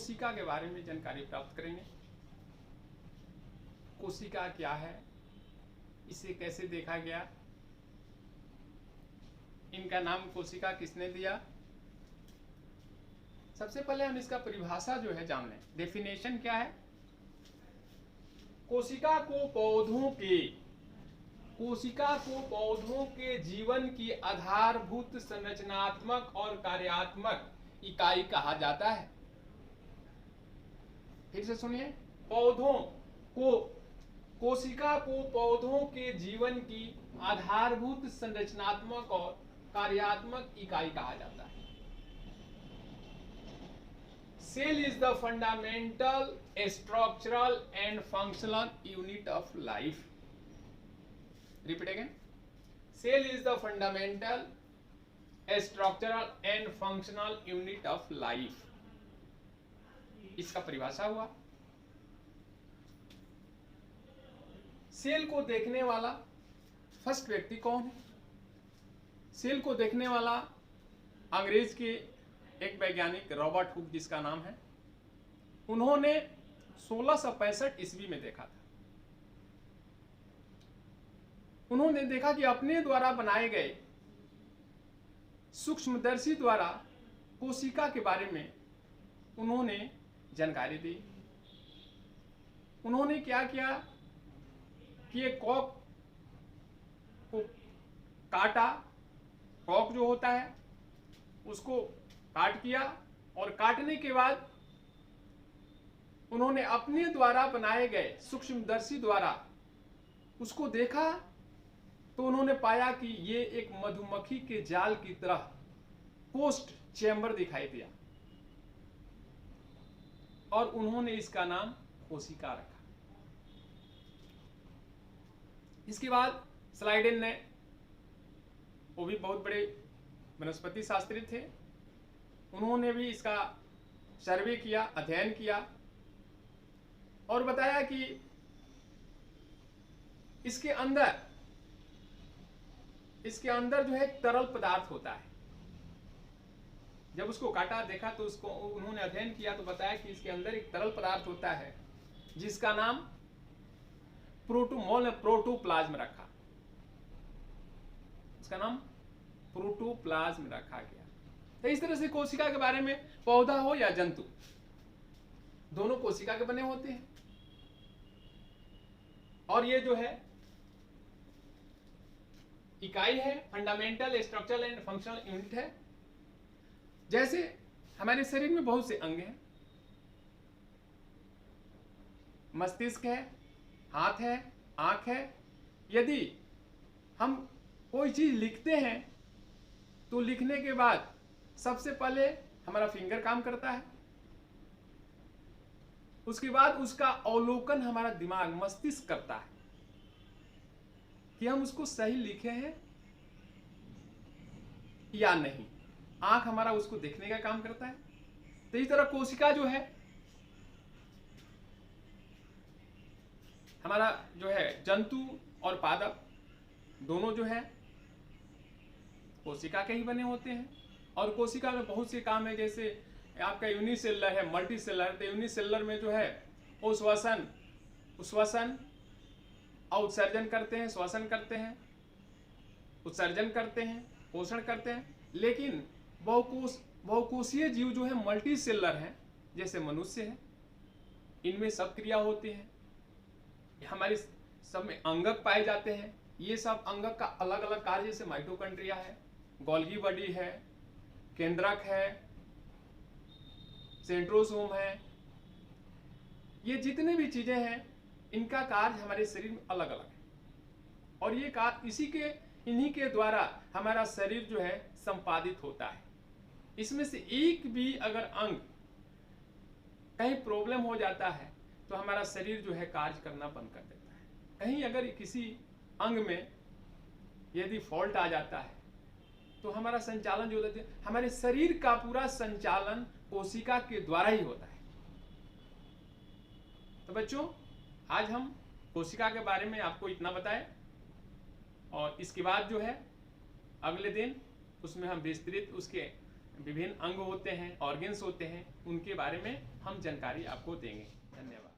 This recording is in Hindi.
कोशिका के बारे में जानकारी प्राप्त करेंगे। कोशिका क्या है, इसे कैसे देखा गया, इनका नाम कोशिका किसने दिया। सबसे पहले हम इसका परिभाषा जो है जान लें। डेफिनेशन क्या है? कोशिका को पौधों के जीवन की आधारभूत संरचनात्मक और कार्यात्मक इकाई कहा जाता है। फिर से सुनिए, कोशिका को पौधों के जीवन की आधारभूत संरचनात्मक और कार्यात्मक इकाई कहा जाता है। Cell is the fundamental structural and functional unit of life. Repeat again. Cell is the fundamental structural and functional unit of life. इसका परिभाषा हुआ। सेल को देखने वाला फर्स्ट व्यक्ति कौन है? सेल को देखने वाला अंग्रेज के एक वैज्ञानिक रॉबर्ट हुक, जिसका नाम है, उन्होंने 1665 ईस्वी में देखा था। उन्होंने देखा कि अपने द्वारा बनाए गए सूक्ष्मदर्शी द्वारा कोशिका के बारे में उन्होंने जानकारी दी। उन्होंने क्या किया कि एक कॉक को काटा, कॉक जो होता है उसको काट किया, और काटने के बाद उन्होंने अपने द्वारा बनाए गए सूक्ष्मदर्शी द्वारा उसको देखा, तो उन्होंने पाया कि ये एक मधुमक्खी के जाल की तरह पोस्ट चैम्बर दिखाई दिया, और उन्होंने इसका नाम कोशिका रखा। इसके बाद स्लाइडेन ने, वो भी बहुत बड़े वनस्पति शास्त्री थे, उन्होंने भी इसका सर्वे किया, अध्ययन किया, और बताया कि इसके अंदर जो है तरल पदार्थ होता है। जब उसको काटा, देखा, तो उसको उन्होंने अध्ययन किया, तो बताया कि इसके अंदर एक तरल पदार्थ होता है जिसका नाम प्रोटोप्लाज्म रखा। इसका नाम प्रोटोप्लाज्म रखा गया। तो इस तरह से कोशिका के बारे में, पौधा हो या जंतु, दोनों कोशिका के बने होते हैं। और ये जो है इकाई है, fundamental structural and functional unit है। जैसे हमारे शरीर में बहुत से अंग हैं, मस्तिष्क है, हाथ है, आंख है। यदि हम कोई चीज लिखते हैं तो लिखने के बाद सबसे पहले हमारा फिंगर काम करता है, उसके बाद उसका अवलोकन हमारा दिमाग, मस्तिष्क करता है कि हम उसको सही लिखे हैं या नहीं। आंख हमारा उसको देखने का काम करता है। तो इस तरह कोशिका जो है, हमारा जो है जंतु और पादप दोनों जो है कोशिका के ही बने होते हैं। और कोशिका में बहुत से काम है, जैसे आपका यूनिसेलुलर है, मल्टी सेलुलर। तो यूनिसेलुलर में जो है वो श्वसन, उत्सर्जन करते हैं, श्वसन करते हैं, उत्सर्जन करते हैं, पोषण करते हैं। लेकिन बहुकोषीय जीव जो है मल्टी सेलुलर है, जैसे मनुष्य है, इनमें सब क्रिया होती है। हमारे सब में अंगक पाए जाते हैं। ये सब अंगक का अलग अलग कार्य, जैसे माइटोकॉन्ड्रिया है, गोल्गी बॉडी है, केंद्रक है, सेंट्रोसोम है। ये जितने भी चीजें हैं, इनका कार्य हमारे शरीर में अलग अलग है, और ये कार्य इन्हीं के द्वारा हमारा शरीर जो है संपादित होता है। इसमें से एक भी अगर अंग कहीं प्रॉब्लम हो जाता है तो हमारा शरीर जो है कार्य करना बंद कर देता है। कहीं अगर किसी अंग में यदि फॉल्ट आ जाता है तो हमारा संचालन जो होता है, हमारे शरीर का पूरा संचालन कोशिका के द्वारा ही होता है। तो बच्चों, आज हम कोशिका के बारे में आपको इतना बताएं, और इसके बाद जो है अगले दिन उसमें हम विस्तृत उसके विभिन्न अंग होते हैं, ऑर्गेन्स होते हैं, उनके बारे में हम जानकारी आपको देंगे। धन्यवाद।